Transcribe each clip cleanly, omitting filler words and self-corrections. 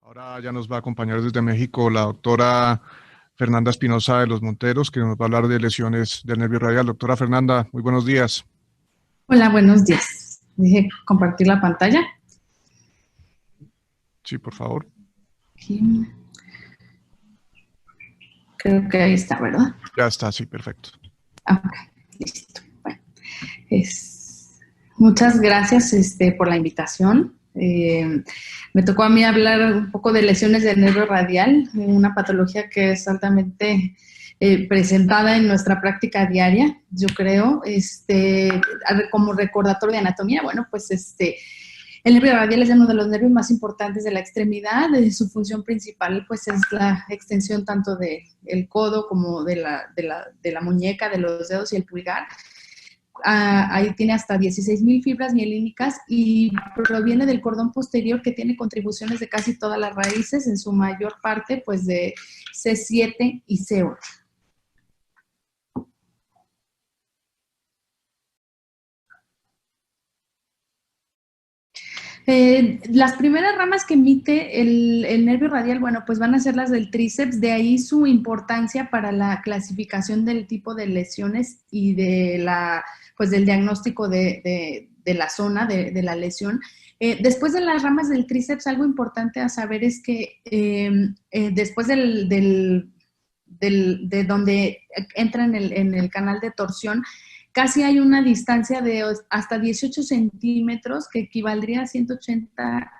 Ahora ya nos va a acompañar desde México la doctora Fernanda Espinosa de los Monteros, que nos va a hablar de lesiones del nervio radial. Doctora Fernanda, muy buenos días. Hola, buenos días. Deje compartir la pantalla. Sí, por favor. Aquí. Creo que ahí está, ¿verdad? Ya está, sí, perfecto. Ok, listo. Bueno, muchas gracias por la invitación. Me tocó a mí hablar un poco de lesiones del nervio radial, una patología que es altamente presentada en nuestra práctica diaria, yo creo. Como recordatorio de anatomía, bueno, pues el nervio radial es uno de los nervios más importantes de la extremidad. Su función principal, pues, es la extensión tanto del codo como de la muñeca, de los dedos y el pulgar. Ahí tiene hasta 16,000 fibras mielínicas y proviene del cordón posterior, que tiene contribuciones de casi todas las raíces, en su mayor parte, pues, de C7 y C8. Las primeras ramas que emite el nervio radial, bueno, pues van a ser las del tríceps, de ahí su importancia para la clasificación del tipo de lesiones y pues del diagnóstico de la zona de la lesión. Después de las ramas del tríceps, algo importante a saber es que después de donde entra en el canal de torsión, casi hay una distancia de hasta 18 centímetros, que equivaldría a 180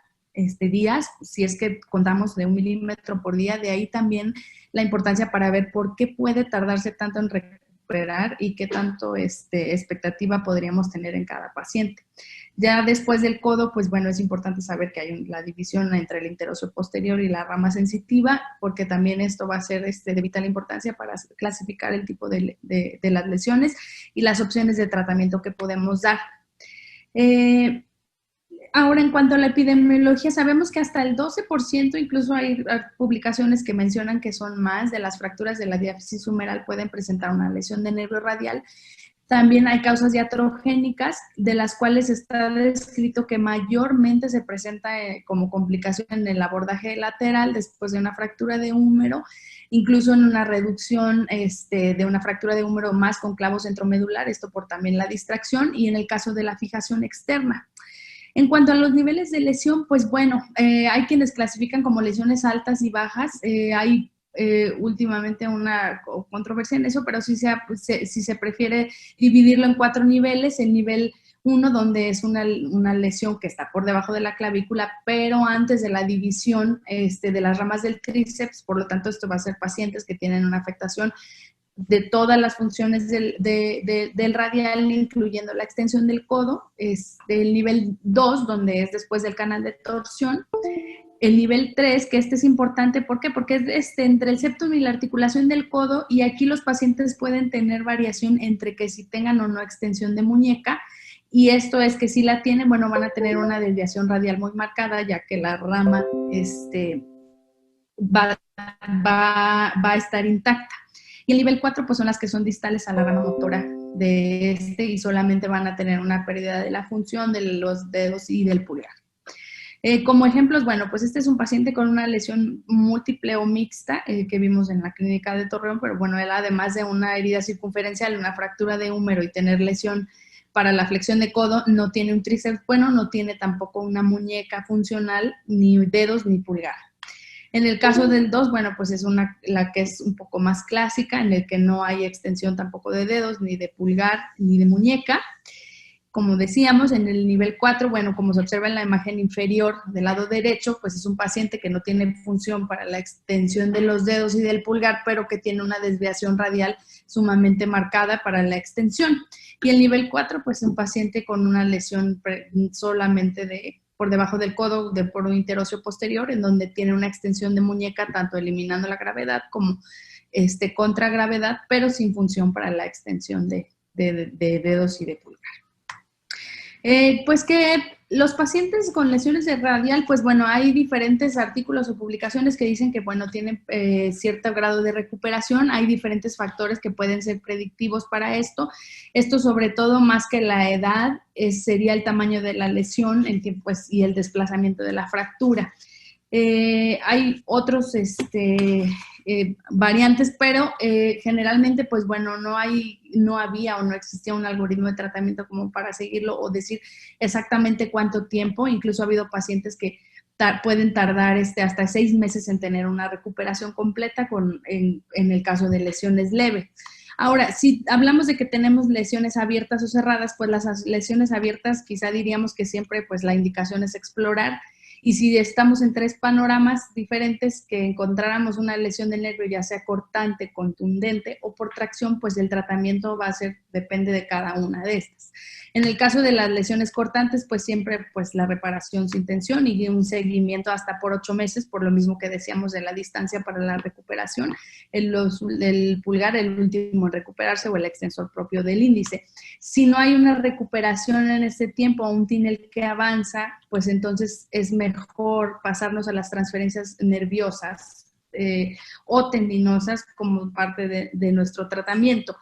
días, si es que contamos de 1 milímetro por día. De ahí también la importancia para ver por qué puede tardarse tanto en recuperar y qué tanto expectativa podríamos tener en cada paciente. Ya después del codo, pues bueno, es importante saber que hay la división entre el interóseo posterior y la rama sensitiva, porque también esto va a ser de vital importancia para clasificar el tipo de las lesiones y las opciones de tratamiento que podemos dar. Ahora, en cuanto a la epidemiología, sabemos que hasta el 12%, incluso hay publicaciones que mencionan que son más, de las fracturas de la diáfisis humeral pueden presentar una lesión de nervio radial. También hay causas iatrogénicas, de las cuales está descrito que mayormente se presenta como complicación en el abordaje lateral después de una fractura de húmero, incluso en una reducción de una fractura de húmero más con clavo centromedular, esto por también la distracción, y en el caso de la fijación externa. En cuanto a los niveles de lesión, pues bueno, hay quienes clasifican como lesiones altas y bajas. Hay últimamente una controversia en eso, pero si se prefiere dividirlo en 4 niveles. El nivel 1, donde es una lesión que está por debajo de la clavícula, pero antes de la división de las ramas del tríceps. Por lo tanto, esto va a ser pacientes que tienen una afectación de todas las funciones del radial, incluyendo la extensión del codo. Es el nivel 2, donde es después del canal de torsión. El nivel 3, que es importante, ¿por qué? Porque es entre el septum y la articulación del codo, y aquí los pacientes pueden tener variación entre que si tengan o no extensión de muñeca, y esto es que si la tienen, bueno, van a tener una desviación radial muy marcada, ya que la rama va a estar intacta. Y el nivel 4, pues son las que son distales a la rama motora y solamente van a tener una pérdida de la función de los dedos y del pulgar. Como ejemplos, bueno, pues este es un paciente con una lesión múltiple o mixta que vimos en la clínica de Torreón, pero bueno, él, además de una herida circunferencial, una fractura de húmero y tener lesión para la flexión de codo, no tiene un tríceps bueno, no tiene tampoco una muñeca funcional, ni dedos ni pulgar. En el caso del 2, bueno, pues es la que es un poco más clásica, en el que no hay extensión tampoco de dedos, ni de pulgar, ni de muñeca. Como decíamos, en el nivel 4, bueno, como se observa en la imagen inferior del lado derecho, pues es un paciente que no tiene función para la extensión de los dedos y del pulgar, pero que tiene una desviación radial sumamente marcada para la extensión. Y el nivel 4, pues un paciente con una lesión solamente por debajo del codo, del poro interóseo posterior, en donde tiene una extensión de muñeca, tanto eliminando la gravedad como contra gravedad, pero sin función para la extensión de dedos y de pulgar. Pues que los pacientes con lesiones de radial, pues bueno, hay diferentes artículos o publicaciones que dicen que, bueno, tienen cierto grado de recuperación. Hay diferentes factores que pueden ser predictivos para esto. Esto, sobre todo, más que la edad, sería el tamaño de la lesión y el desplazamiento de la fractura. Hay otros variantes, pero generalmente, pues bueno, no había o no existía un algoritmo de tratamiento como para seguirlo o decir exactamente cuánto tiempo. Incluso ha habido pacientes que pueden tardar hasta 6 meses en tener una recuperación completa en el caso de lesiones leves. Ahora, si hablamos de que tenemos lesiones abiertas o cerradas, pues las lesiones abiertas quizá diríamos que siempre pues la indicación es explorar. Y si estamos en 3 panoramas diferentes, que encontráramos una lesión del nervio, ya sea cortante, contundente o por tracción, pues el tratamiento depende de cada una de estas. En el caso de las lesiones cortantes, pues siempre pues la reparación sin tensión y un seguimiento hasta por 8 meses, por lo mismo que decíamos de la distancia para la recuperación, el pulgar, el último en recuperarse, o el extensor propio del índice. Si no hay una recuperación en este tiempo, un túnel que avanza, pues entonces es mejor pasarnos a las transferencias nerviosas o tendinosas como parte de nuestro tratamiento.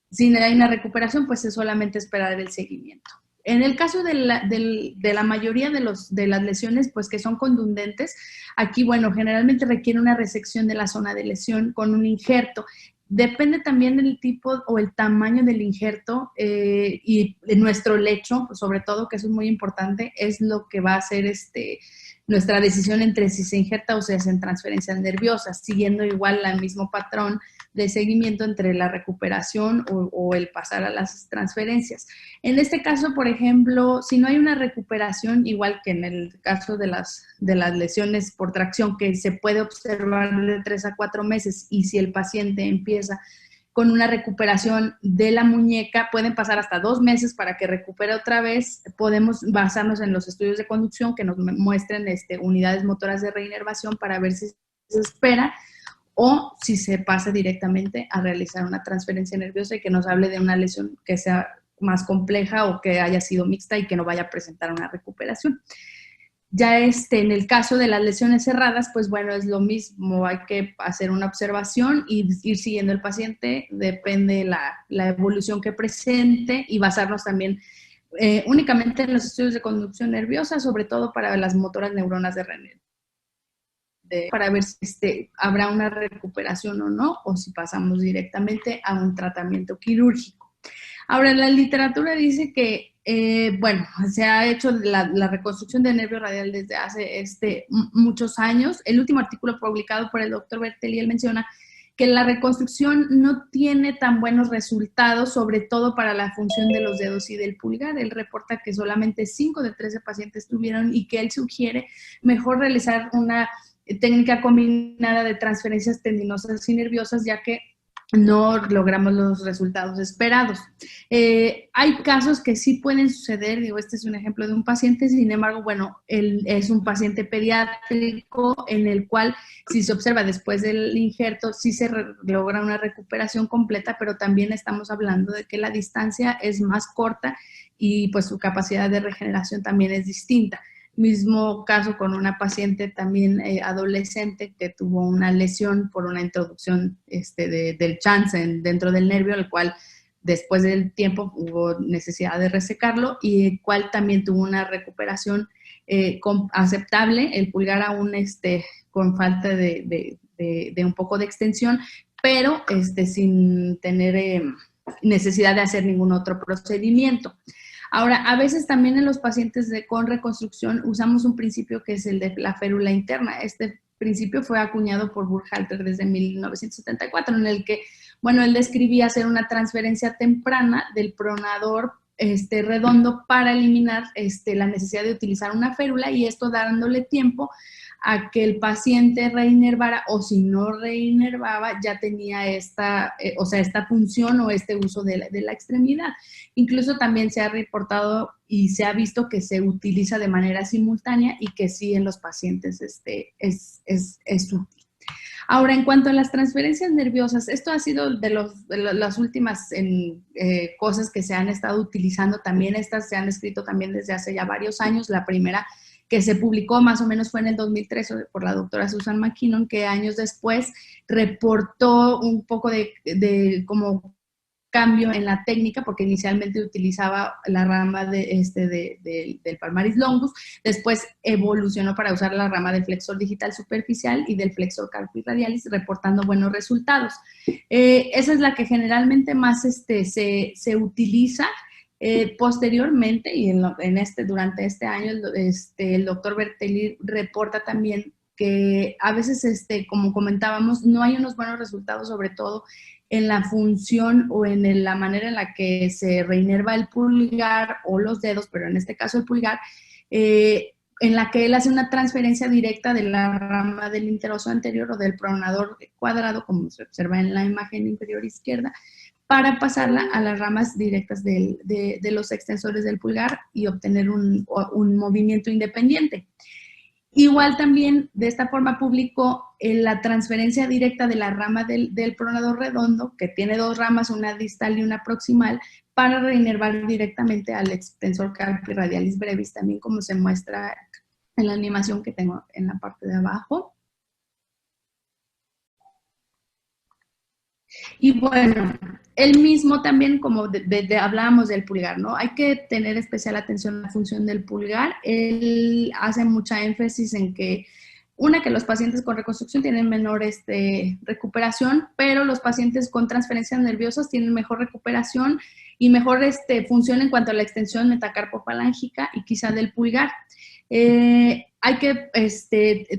Si no hay una recuperación, pues es solamente esperar el seguimiento. En el caso de la mayoría de las lesiones, pues que son contundentes, aquí, bueno, generalmente requiere una resección de la zona de lesión con un injerto. Depende también del tipo o el tamaño del injerto y de nuestro lecho, sobre todo, que eso es muy importante, es lo que va a ser nuestra decisión entre si se injerta o se hacen transferencias nerviosas, siguiendo igual el mismo patrón de seguimiento entre la recuperación o el pasar a las transferencias. En este caso, por ejemplo, si no hay una recuperación, igual que en el caso de las lesiones por tracción, que se puede observar de 3 a 4 meses, y si el paciente empieza con una recuperación de la muñeca, pueden pasar hasta 2 meses para que recupere otra vez. Podemos basarnos en los estudios de conducción que nos muestren unidades motoras de reinervación para ver si se espera o si se pasa directamente a realizar una transferencia nerviosa y que nos hable de una lesión que sea más compleja o que haya sido mixta y que no vaya a presentar una recuperación. Ya en el caso de las lesiones cerradas, pues bueno, es lo mismo, hay que hacer una observación y ir siguiendo el paciente, depende la evolución que presente, y basarnos también únicamente en los estudios de conducción nerviosa, sobre todo para las motoras neuronas de René, para ver si habrá una recuperación o no, o si pasamos directamente a un tratamiento quirúrgico. Ahora, la literatura dice que, bueno, se ha hecho la reconstrucción del nervio radial desde hace muchos años. El último artículo publicado por el doctor Bertelli, él menciona que la reconstrucción no tiene tan buenos resultados, sobre todo para la función de los dedos y del pulgar. Él reporta que solamente 5 de 13 pacientes tuvieron, y que él sugiere mejor realizar una técnica combinada de transferencias tendinosas y nerviosas, ya que no logramos los resultados esperados. Hay casos que sí pueden suceder, digo, este es un ejemplo de un paciente, sin embargo, bueno, él es un paciente pediátrico en el cual, si se observa después del injerto, sí se logra una recuperación completa, pero también estamos hablando de que la distancia es más corta y pues su capacidad de regeneración también es distinta. Mismo caso con una paciente también adolescente que tuvo una lesión por una introducción del chance dentro del nervio, el cual después del tiempo hubo necesidad de resecarlo, y el cual también tuvo una recuperación aceptable, el pulgar aún con falta de un poco de extensión, pero sin tener necesidad de hacer ningún otro procedimiento. Ahora, a veces también en los pacientes con reconstrucción usamos un principio que es el de la férula interna. Este principio fue acuñado por Burkhalter desde 1974, en el que, bueno, él describía hacer una transferencia temprana del pronador redondo para eliminar la necesidad de utilizar una férula, y esto dándole tiempo a que el paciente reinervara, o si no reinervaba, ya tenía esta función o uso de la extremidad. Incluso también se ha reportado y se ha visto que se utiliza de manera simultánea, y que sí en los pacientes es útil. Ahora, en cuanto a las transferencias nerviosas, esto ha sido de las últimas cosas que se han estado utilizando. También estas se han escrito también desde hace ya varios años. La primera que se publicó más o menos fue en el 2003 por la doctora Susan McKinnon, que años después reportó un poco de como cambio en la técnica, porque inicialmente utilizaba la rama del palmaris longus, después evolucionó para usar la rama del flexor digital superficial y del flexor carpi radialis, reportando buenos resultados. Esa es la que generalmente más se utiliza. Posteriormente, y durante este año, el doctor Bertelli reporta también que a veces, como comentábamos, no hay unos buenos resultados, sobre todo en la función o en la manera en la que se reinerva el pulgar o los dedos, pero en este caso el pulgar, en la que él hace una transferencia directa de la rama del interoso anterior o del pronador cuadrado, como se observa en la imagen inferior izquierda, para pasarla a las ramas directas de los extensores del pulgar y obtener un movimiento independiente. Igual también de esta forma publicó la transferencia directa de la rama del pronador redondo, que tiene dos ramas, una distal y una proximal, para reinervar directamente al extensor carpi radialis brevis, también como se muestra en la animación que tengo en la parte de abajo. Y bueno, él mismo también, como hablábamos del pulgar, ¿no? Hay que tener especial atención a la función del pulgar. Él hace mucha énfasis en que, que los pacientes con reconstrucción tienen menor recuperación, pero los pacientes con transferencias nerviosas tienen mejor recuperación y mejor función en cuanto a la extensión metacarpofalángica y quizá del pulgar. Hay que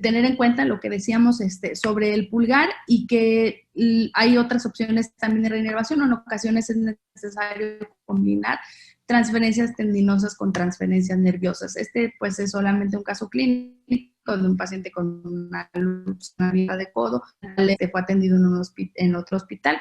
tener en cuenta lo que decíamos sobre el pulgar y que hay otras opciones también de reinervación. En ocasiones es necesario combinar transferencias tendinosas con transferencias nerviosas. Pues es solamente un caso clínico de un paciente con una luxación de codo. Fue atendido en otro hospital.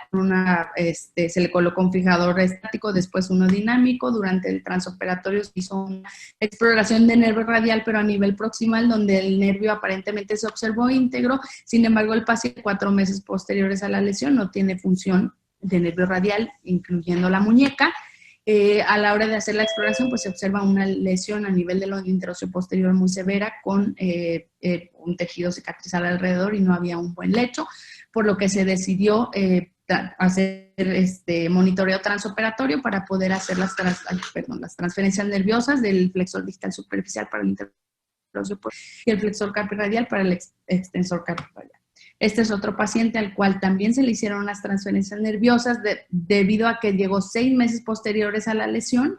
Se le colocó un fijador estático, después uno dinámico. Durante el transoperatorio se hizo una exploración de nervio radial, pero a nivel proximal, donde el nervio aparentemente se observó íntegro. Sin embargo, el paciente 4 meses posteriores a la lesión no tiene función de nervio radial, incluyendo la muñeca. A la hora de hacer la exploración, pues se observa una lesión a nivel del interóseo posterior muy severa con un tejido cicatrizal alrededor y no había un buen lecho, por lo que se decidió hacer monitoreo transoperatorio para poder hacer las transferencias nerviosas del flexor distal superficial para el interóseo y el flexor carpi radial para el extensor carpi radial. Este es otro paciente al cual también se le hicieron las transferencias nerviosas debido a que llegó 6 meses posteriores a la lesión.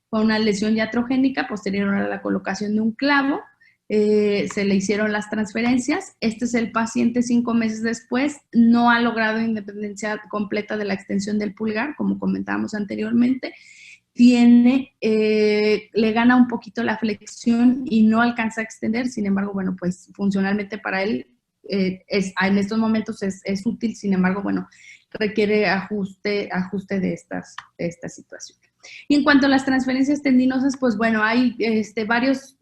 Fue una lesión iatrogénica posterior a la colocación de un clavo. Se le hicieron las transferencias. Este es el paciente 5 meses después. No ha logrado independencia completa de la extensión del pulgar, como comentábamos anteriormente. Le gana un poquito la flexión y no alcanza a extender. Sin embargo, bueno, pues funcionalmente para él, en estos momentos es útil, sin embargo, bueno, requiere ajuste de esta situación. Y en cuanto a las transferencias tendinosas, pues bueno, hay varias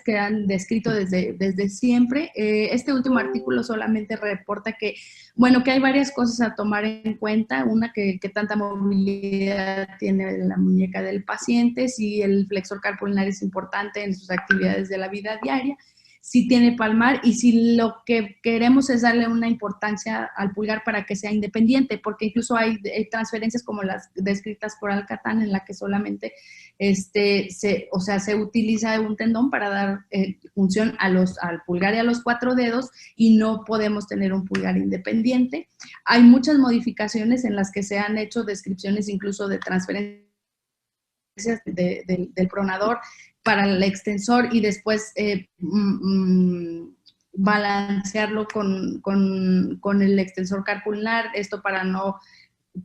que han descrito desde siempre. Este último artículo solamente reporta que, bueno, que hay varias cosas a tomar en cuenta. Una, que tanta movilidad tiene la muñeca del paciente, si el flexor carpulnar es importante en sus actividades de la vida diaria, si tiene palmar y si lo que queremos es darle una importancia al pulgar para que sea independiente, porque incluso hay transferencias como las descritas por Al-Katan en la que solamente se utiliza un tendón para dar función al pulgar y a los 4 dedos y no podemos tener un pulgar independiente. Hay muchas modificaciones en las que se han hecho descripciones incluso de transferencias del pronador para el extensor y después balancearlo con el extensor carpulnar, esto para no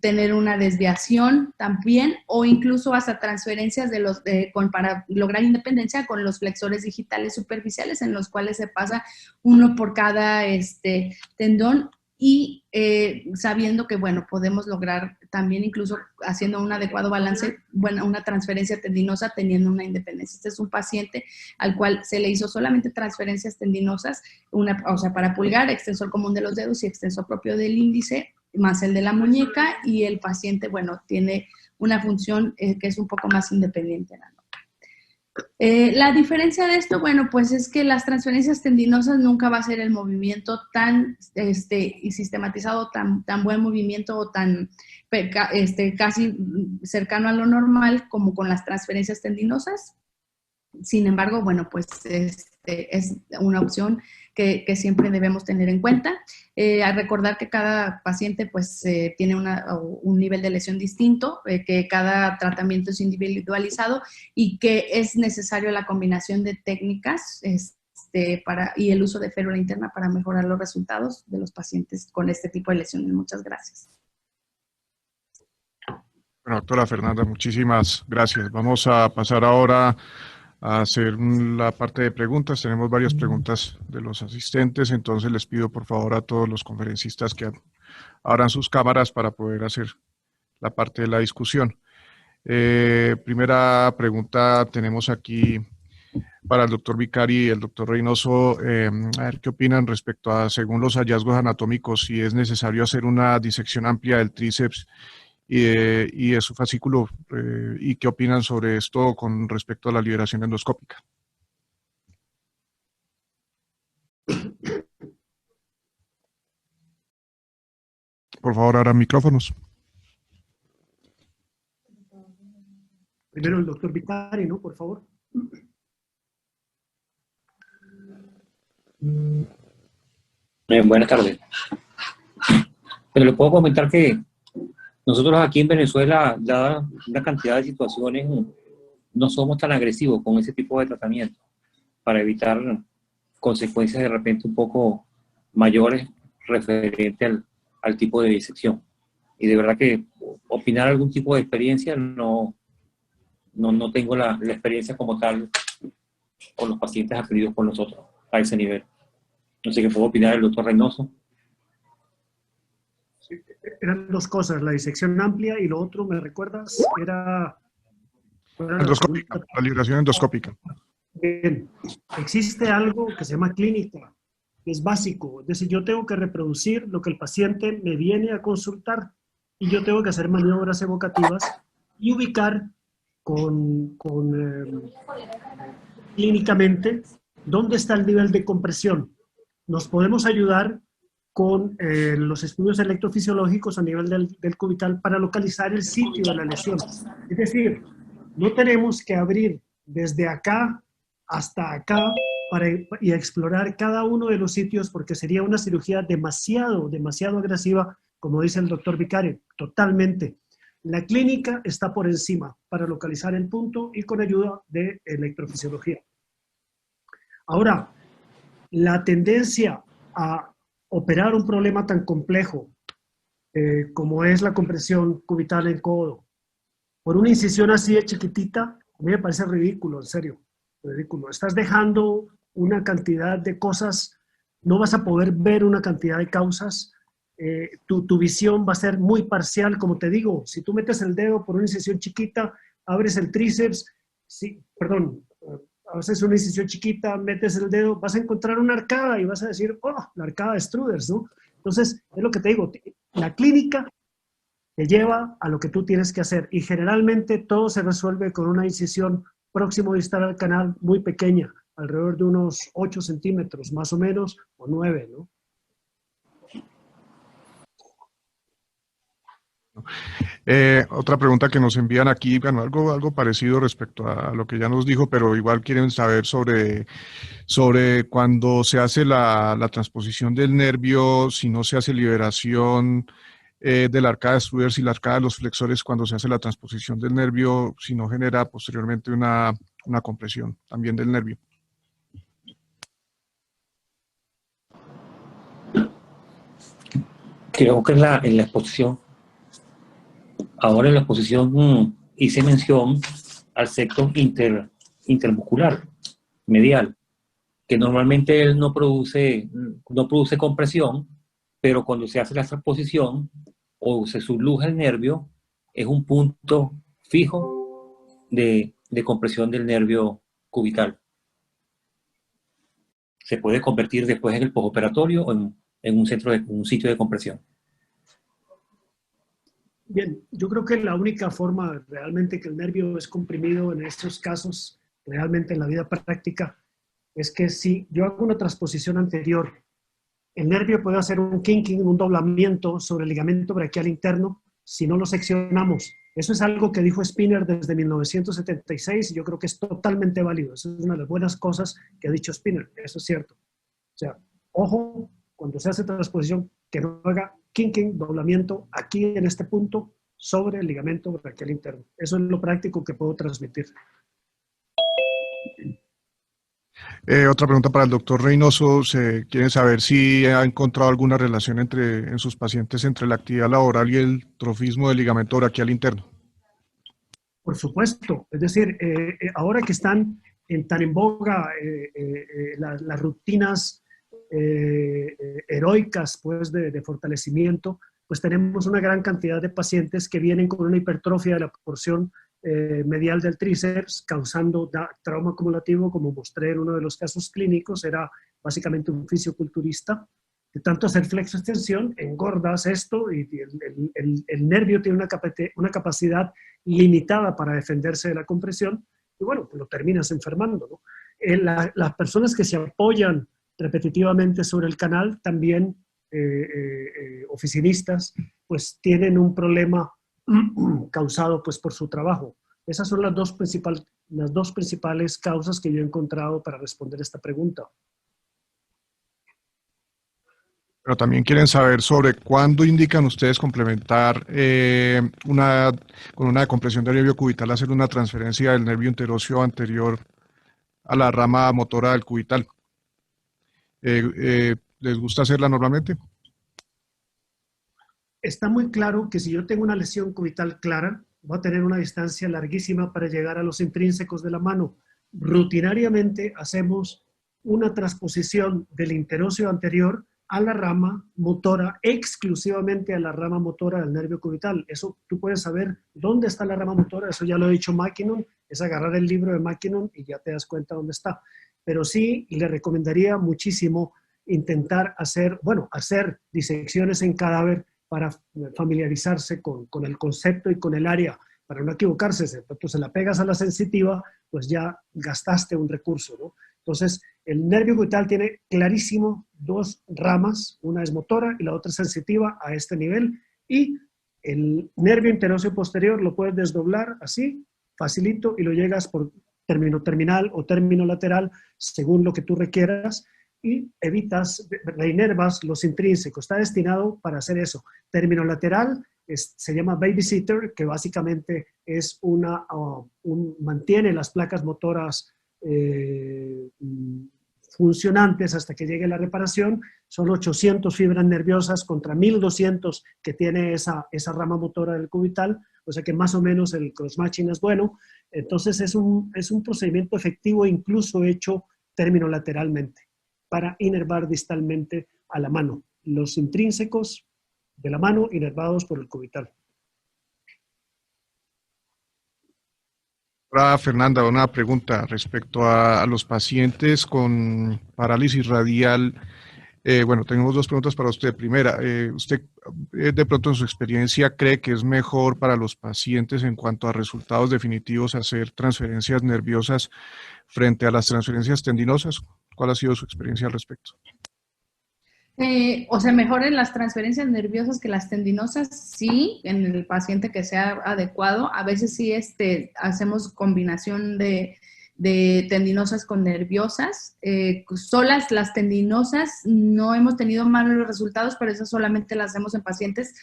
tener una desviación también, o incluso hasta transferencias para lograr independencia con los flexores digitales superficiales, en los cuales se pasa uno por cada tendón, y sabiendo que, bueno, podemos lograr también incluso haciendo un adecuado balance, bueno, una transferencia tendinosa teniendo una independencia. Este es un paciente al cual se le hizo solamente transferencias tendinosas, para pulgar, extensor común de los dedos y extensor propio del índice, más el de la muñeca, y el paciente, bueno, tiene una función que es un poco más independiente en la nota. La diferencia de esto, bueno, pues es que las transferencias tendinosas nunca va a ser el movimiento tan y sistematizado, tan buen movimiento o tan casi cercano a lo normal como con las transferencias tendinosas. Sin embargo, bueno, pues es una opción que siempre debemos tener en cuenta. A recordar que cada paciente pues tiene un nivel de lesión distinto, que cada tratamiento es individualizado y que es necesario la combinación de técnicas y el uso de férula interna para mejorar los resultados de los pacientes con este tipo de lesiones. Muchas gracias. Bueno, doctora Fernanda, muchísimas gracias. Vamos a pasar ahora a hacer la parte de preguntas. Tenemos varias preguntas de los asistentes, entonces les pido por favor a todos los conferencistas que abran sus cámaras para poder hacer la parte de la discusión. Primera pregunta tenemos aquí para el doctor Vicari y el doctor Reynoso. A ver qué opinan respecto a, según los hallazgos anatómicos, si es necesario hacer una disección amplia del tríceps y de su fascículo, y qué opinan sobre esto con respecto a la liberación endoscópica. Por favor, abran micrófonos. Primero el doctor Vicari, ¿no? Por favor. Buenas tardes. Pero le puedo comentar que nosotros aquí en Venezuela, dada una cantidad de situaciones, no somos tan agresivos con ese tipo de tratamiento para evitar consecuencias de repente un poco mayores referente al tipo de disección. Y de verdad que opinar algún tipo de experiencia no tengo la experiencia como tal con los pacientes atendidos por nosotros a ese nivel. No sé qué puedo opinar el doctor Reynoso. Sí, eran dos cosas, la disección amplia y lo otro, ¿me recuerdas? Era Endoscópica, la liberación endoscópica. Bien, existe algo que se llama clínica, que es básico. Es decir, yo tengo que reproducir lo que el paciente me viene a consultar y yo tengo que hacer maniobras evocativas y ubicar clínicamente dónde está el nivel de compresión. Nos podemos ayudar con los estudios electrofisiológicos a nivel del cubital para localizar el sitio de la lesión. Es decir, no tenemos que abrir desde acá hasta acá y explorar cada uno de los sitios porque sería una cirugía demasiado agresiva, como dice el doctor Vicari, totalmente. La clínica está por encima para localizar el punto y con ayuda de electrofisiología. Ahora, la tendencia a operar un problema tan complejo como es la compresión cubital en codo, por una incisión así de chiquitita, a mí me parece ridículo, en serio, ridículo. Estás dejando una cantidad de cosas, no vas a poder ver una cantidad de causas, tu visión va a ser muy parcial, como te digo, si tú metes el dedo por una incisión chiquita, abres el tríceps, haces una incisión chiquita, metes el dedo, vas a encontrar una arcada y vas a decir, oh, la arcada de Struders, ¿no? Entonces, es lo que te digo, la clínica te lleva a lo que tú tienes que hacer y generalmente todo se resuelve con una incisión próximo distal al canal muy pequeña, alrededor de unos 8 centímetros más o menos, o 9, ¿no? Otra pregunta que nos envían aquí, bueno, algo parecido respecto a lo que ya nos dijo, pero igual quieren saber sobre cuando se hace la transposición del nervio, si no se hace liberación de la arcada de Struders y la arcada de los flexores cuando se hace la transposición del nervio, si no genera posteriormente una compresión también del nervio. Creo que en la exposición, ahora en la exposición hice mención al sector intermuscular medial, que normalmente él no produce compresión, pero cuando se hace la transposición o se subluja el nervio, es un punto fijo de compresión del nervio cubital. Se puede convertir después en el postoperatorio o en un sitio de compresión. Bien, yo creo que la única forma realmente que el nervio es comprimido en estos casos realmente en la vida práctica, es que si yo hago una transposición anterior, el nervio puede hacer un kinking, un doblamiento sobre el ligamento braquial interno si no lo seccionamos. Eso es algo que dijo Spinner desde 1976 y yo creo que es totalmente válido. Esa es una de las buenas cosas que ha dicho Spinner, eso es cierto. O sea, ojo, cuando se hace transposición, que no haga kinking, doblamiento, aquí en este punto, sobre el ligamento braquial interno. Eso es lo práctico que puedo transmitir. Otra pregunta para el doctor Reynoso. Se quiere saber si ha encontrado alguna relación en sus pacientes entre la actividad laboral y el trofismo del ligamento braquial interno. Por supuesto. Es decir, ahora que están tan en boga las rutinas heroicas pues, de fortalecimiento, pues tenemos una gran cantidad de pacientes que vienen con una hipertrofia de la porción medial del tríceps, causando trauma acumulativo, como mostré en uno de los casos clínicos. Era básicamente un fisioculturista. De tanto hacer flexo-extensión, engordas esto y el nervio tiene una capacidad limitada para defenderse de la compresión y bueno, pues lo terminas enfermando, ¿no? Las personas que se apoyan repetitivamente sobre el canal, también oficinistas, pues tienen un problema causado pues por su trabajo. Esas son las dos principales causas que yo he encontrado para responder esta pregunta. Pero también quieren saber sobre cuándo indican ustedes complementar con una decompresión del nervio cubital, hacer una transferencia del nervio interóseo anterior a la rama motora del cubital. ¿Les gusta hacerla normalmente? Está muy claro que si yo tengo una lesión cubital clara, voy a tener una distancia larguísima para llegar a los intrínsecos de la mano. Rutinariamente hacemos una transposición del interóseo anterior a la rama motora, exclusivamente a la rama motora del nervio cubital. Eso tú puedes saber dónde está la rama motora, eso ya lo ha dicho Mackinnon, es agarrar el libro de Mackinnon y ya te das cuenta dónde está. Pero sí, le recomendaría muchísimo intentar hacer disecciones en cadáver para familiarizarse con el concepto y con el área, para no equivocarse. Si tú se la pegas a la sensitiva, pues ya gastaste un recurso, ¿no? Entonces, el nervio cubital tiene clarísimo dos ramas, una es motora y la otra es sensitiva a este nivel, y el nervio interóseo posterior lo puedes desdoblar así, facilito, y lo llegas por término terminal o término lateral, según lo que tú requieras, y reinervas los intrínsecos. Está destinado para hacer eso. Término lateral se llama babysitter, que básicamente es mantiene las placas motoras funcionantes hasta que llegue la reparación. Son 800 fibras nerviosas contra 1200 que tiene esa rama motora del cubital, o sea que más o menos el cross-matching es bueno. Entonces es un procedimiento efectivo, incluso hecho término lateralmente, para inervar distalmente a la mano. Los intrínsecos de la mano inervados por el cubital. Ahora, Fernanda, una pregunta respecto a los pacientes con parálisis radial. Bueno, tenemos dos preguntas para usted. Primera, ¿usted de pronto en su experiencia cree que es mejor para los pacientes en cuanto a resultados definitivos hacer transferencias nerviosas frente a las transferencias tendinosas? ¿Cuál ha sido su experiencia al respecto? O sea, mejor en las transferencias nerviosas que las tendinosas, sí, en el paciente que sea adecuado. A veces sí hacemos combinación de tendinosas con nerviosas. Solas las tendinosas no hemos tenido malos resultados, pero esas solamente las hacemos en pacientes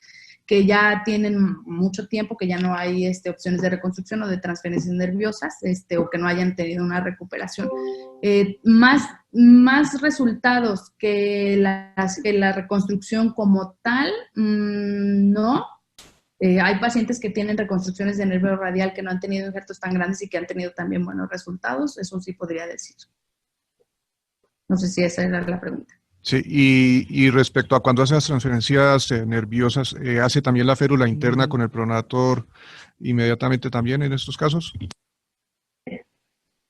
que ya tienen mucho tiempo, que ya no hay opciones de reconstrucción o de transferencias nerviosas, o que no hayan tenido una recuperación. Más resultados que la reconstrucción como tal, no. Hay pacientes que tienen reconstrucciones de nervio radial que no han tenido injertos tan grandes y que han tenido también buenos resultados, eso sí podría decir. No sé si esa era la pregunta. Sí, y respecto a cuando hace las transferencias nerviosas, ¿hace también la férula interna con el pronator inmediatamente también en estos casos?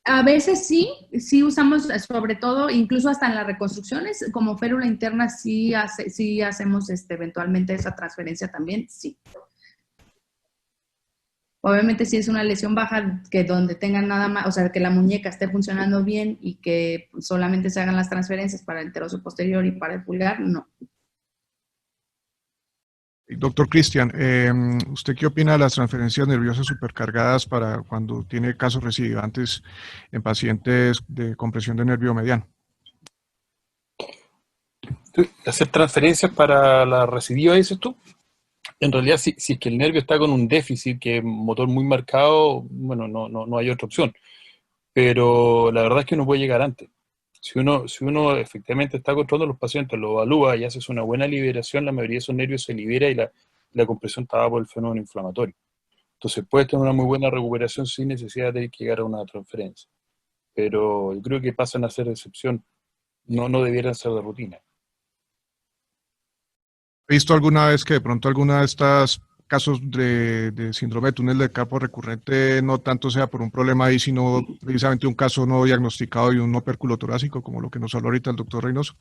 A veces sí usamos, sobre todo, incluso hasta en las reconstrucciones, como férula interna sí hacemos eventualmente esa transferencia también, sí. Obviamente si es una lesión baja, que donde tengan nada más, o sea, que la muñeca esté funcionando bien y que solamente se hagan las transferencias para el teroso posterior y para el pulgar, no. Doctor Cristian, ¿usted qué opina de las transferencias nerviosas supercargadas para cuando tiene casos recidivantes en pacientes de compresión de nervio mediano? Hacer transferencias para la recidiva, dices tú. En realidad, si es que el nervio está con un déficit, que es motor muy marcado, bueno, no hay otra opción. Pero la verdad es que uno puede llegar antes. Si uno efectivamente está controlando a los pacientes, lo evalúa y haces una buena liberación, la mayoría de esos nervios se libera y la compresión está por el fenómeno inflamatorio. Entonces puedes tener una muy buena recuperación sin necesidad de que llegar a una transferencia. Pero yo creo que pasan a ser excepción, no debieran ser de rutina. ¿He visto alguna vez que de pronto alguna de estas casos de síndrome de túnel de carpo recurrente no tanto sea por un problema ahí, sino precisamente un caso no diagnosticado y un opérculo torácico, como lo que nos habló ahorita el doctor Reynoso?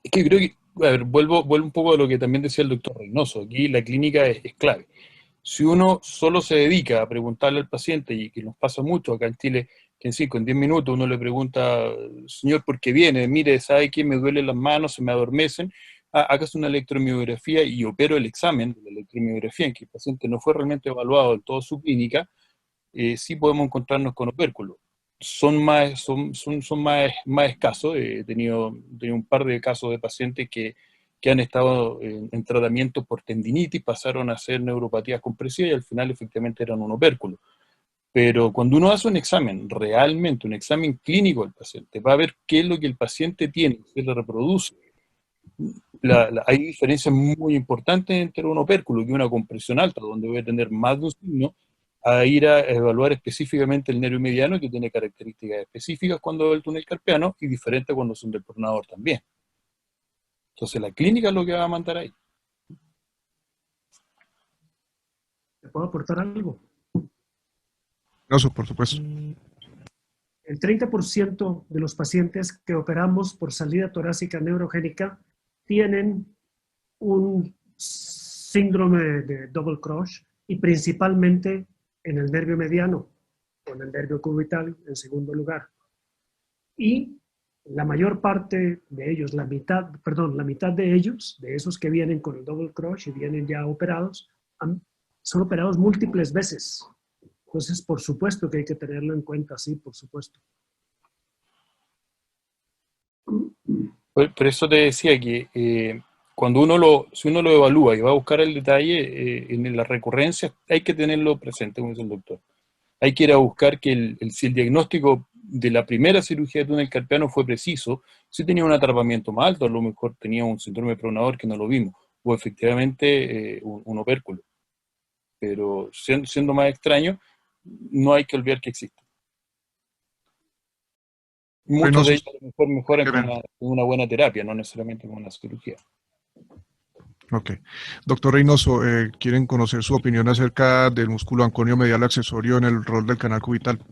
Es que yo creo que, a ver, vuelvo un poco a lo que también decía el doctor Reynoso. Aquí la clínica es clave. Si uno solo se dedica a preguntarle al paciente, y que nos pasa mucho acá en Chile, que en 5, en 10 minutos uno le pregunta, señor, ¿por qué viene? Mire, ¿sabe qué? Me duelen las manos, se me adormecen. Hagas una electromiografía y opero el examen de la electromiografía en que el paciente no fue realmente evaluado en toda su clínica, sí podemos encontrarnos con opérculos. Son más escasos. He tenido un par de casos de pacientes que han estado en tratamiento por tendinitis, pasaron a ser neuropatías compresivas y al final efectivamente eran un opérculo. Pero cuando uno hace un examen, realmente un examen clínico del paciente, va a ver qué es lo que el paciente tiene, qué le reproduce. Hay diferencias muy importantes entre un opérculo y una compresión alta, donde voy a tener más de un signo, a ir a evaluar específicamente el nervio mediano, que tiene características específicas cuando es el túnel carpiano y diferentes cuando son del pronador también. Entonces la clínica es lo que va a mandar ahí. ¿Te puedo aportar algo? Eso, por supuesto. El 30% de los pacientes que operamos por salida torácica neurogénica tienen un síndrome de double crush y principalmente en el nervio mediano o en el nervio cubital en segundo lugar. Y la mayor parte de ellos, la mitad de ellos, de esos que vienen con el double crush y vienen ya operados, son operados múltiples veces. Entonces, por supuesto que hay que tenerlo en cuenta, sí, por supuesto. Por eso te decía que si uno lo evalúa y va a buscar el detalle, en las recurrencias hay que tenerlo presente, como dice el doctor. Hay que ir a buscar que si el diagnóstico de la primera cirugía de túnel carpiano fue preciso, si tenía un atrapamiento más alto, a lo mejor tenía un síndrome pronador que no lo vimos, o efectivamente un opérculo. Pero siendo más extraño, no hay que olvidar que existe. Muchos de ellos a lo mejor mejoran con una buena terapia, no necesariamente con una cirugía. Ok. Doctor Reynoso, ¿quieren conocer su opinión acerca del músculo anconio medial accesorio en el rol del canal cubital?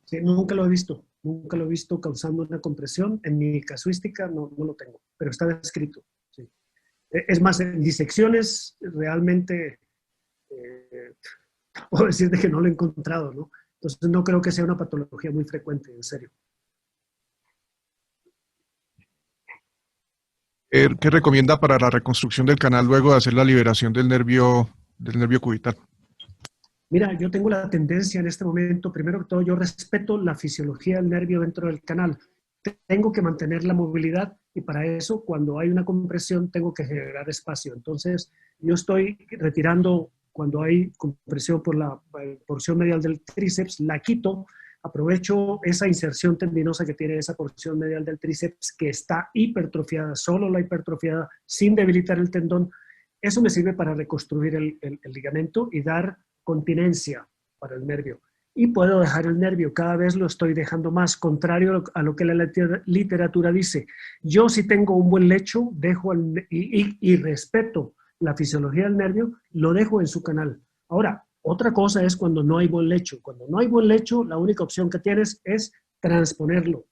Sí, nunca lo he visto causando una compresión. En mi casuística no lo tengo, pero está descrito. Sí. Es más, en disecciones realmente puedo decirte que no lo he encontrado, ¿no? Entonces no creo que sea una patología muy frecuente, en serio. ¿Qué recomienda para la reconstrucción del canal luego de hacer la liberación del nervio cubital? Mira, yo tengo la tendencia en este momento, primero que todo, yo respeto la fisiología del nervio dentro del canal. Tengo que mantener la movilidad y para eso, cuando hay una compresión, tengo que generar espacio. Entonces, yo estoy retirando, cuando hay compresión por la porción medial del tríceps, la quito, aprovecho esa inserción tendinosa que tiene esa porción medial del tríceps que está hipertrofiada, solo la hipertrofiada, sin debilitar el tendón. Eso me sirve para reconstruir el ligamento y dar continencia para el nervio. Y puedo dejar el nervio, cada vez lo estoy dejando más, contrario a lo que la literatura dice. Yo si tengo un buen lecho, dejo y respeto la fisiología del nervio, lo dejo en su canal. Ahora, otra cosa es cuando no hay buen lecho. Cuando no hay buen lecho, la única opción que tienes es transponerlo,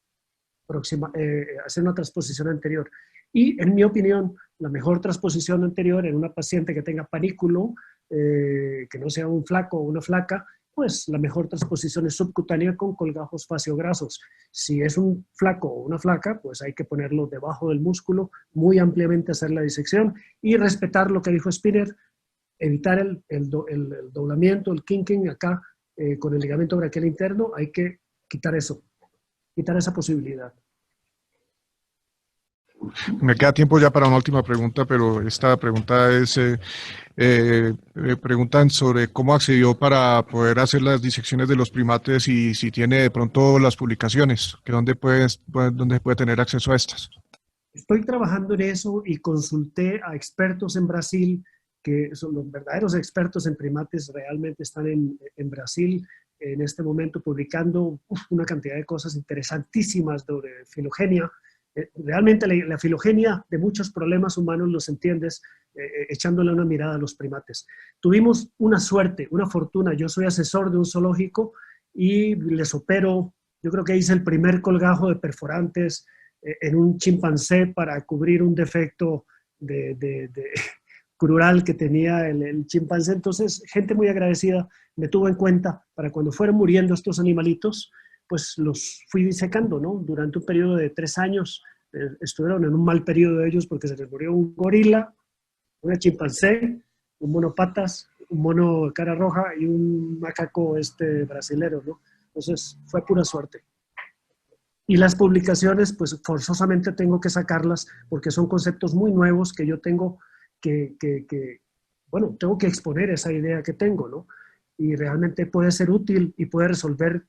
hacer una transposición anterior. Y en mi opinión, la mejor transposición anterior en una paciente que tenga panículo que no sea un flaco o una flaca, pues la mejor transposición es subcutánea con colgajos fasiograsos. Si es un flaco o una flaca, pues hay que ponerlo debajo del músculo, muy ampliamente hacer la disección y respetar lo que dijo Spinner, evitar el doblamiento, el kinking acá con el ligamento braquial interno, hay que quitar eso, quitar esa posibilidad. Me queda tiempo ya para una última pregunta, pero esta pregunta es, preguntan sobre cómo accedió para poder hacer las disecciones de los primates y si tiene de pronto las publicaciones, que dónde puede tener acceso a estas. Estoy trabajando en eso y consulté a expertos en Brasil, que son los verdaderos expertos en primates, realmente están en Brasil en este momento publicando una cantidad de cosas interesantísimas sobre filogenia. Realmente la filogenia de muchos problemas humanos los entiendes echándole una mirada a los primates. Tuvimos una suerte, una fortuna. Yo soy asesor de un zoológico y les opero, yo creo que hice el primer colgajo de perforantes en un chimpancé para cubrir un defecto crural que tenía el chimpancé. Entonces, gente muy agradecida me tuvo en cuenta para cuando fueron muriendo estos animalitos, pues los fui disecando, ¿no? Durante un periodo de 3 años estuvieron en un mal periodo de ellos porque se les murió un gorila, una chimpancé, un mono patas, un mono cara roja y un macaco brasilero, ¿no? Entonces fue pura suerte. Y las publicaciones, pues forzosamente tengo que sacarlas porque son conceptos muy nuevos que yo tengo bueno, tengo que exponer esa idea que tengo, ¿no? Y realmente puede ser útil y puede resolver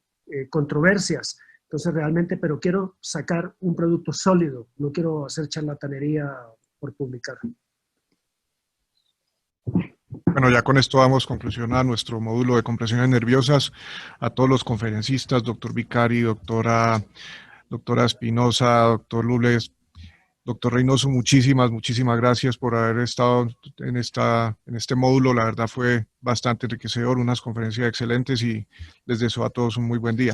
controversias. Entonces realmente, pero quiero sacar un producto sólido, no quiero hacer charlatanería por publicar. Bueno, ya con esto damos conclusión a nuestro módulo de compresiones nerviosas. A todos los conferencistas, doctor Vicari, doctora Espinosa, doctor Lules, doctor Reynoso, muchísimas gracias por haber estado en este módulo. La verdad fue bastante enriquecedor, unas conferencias excelentes y les deseo a todos un muy buen día.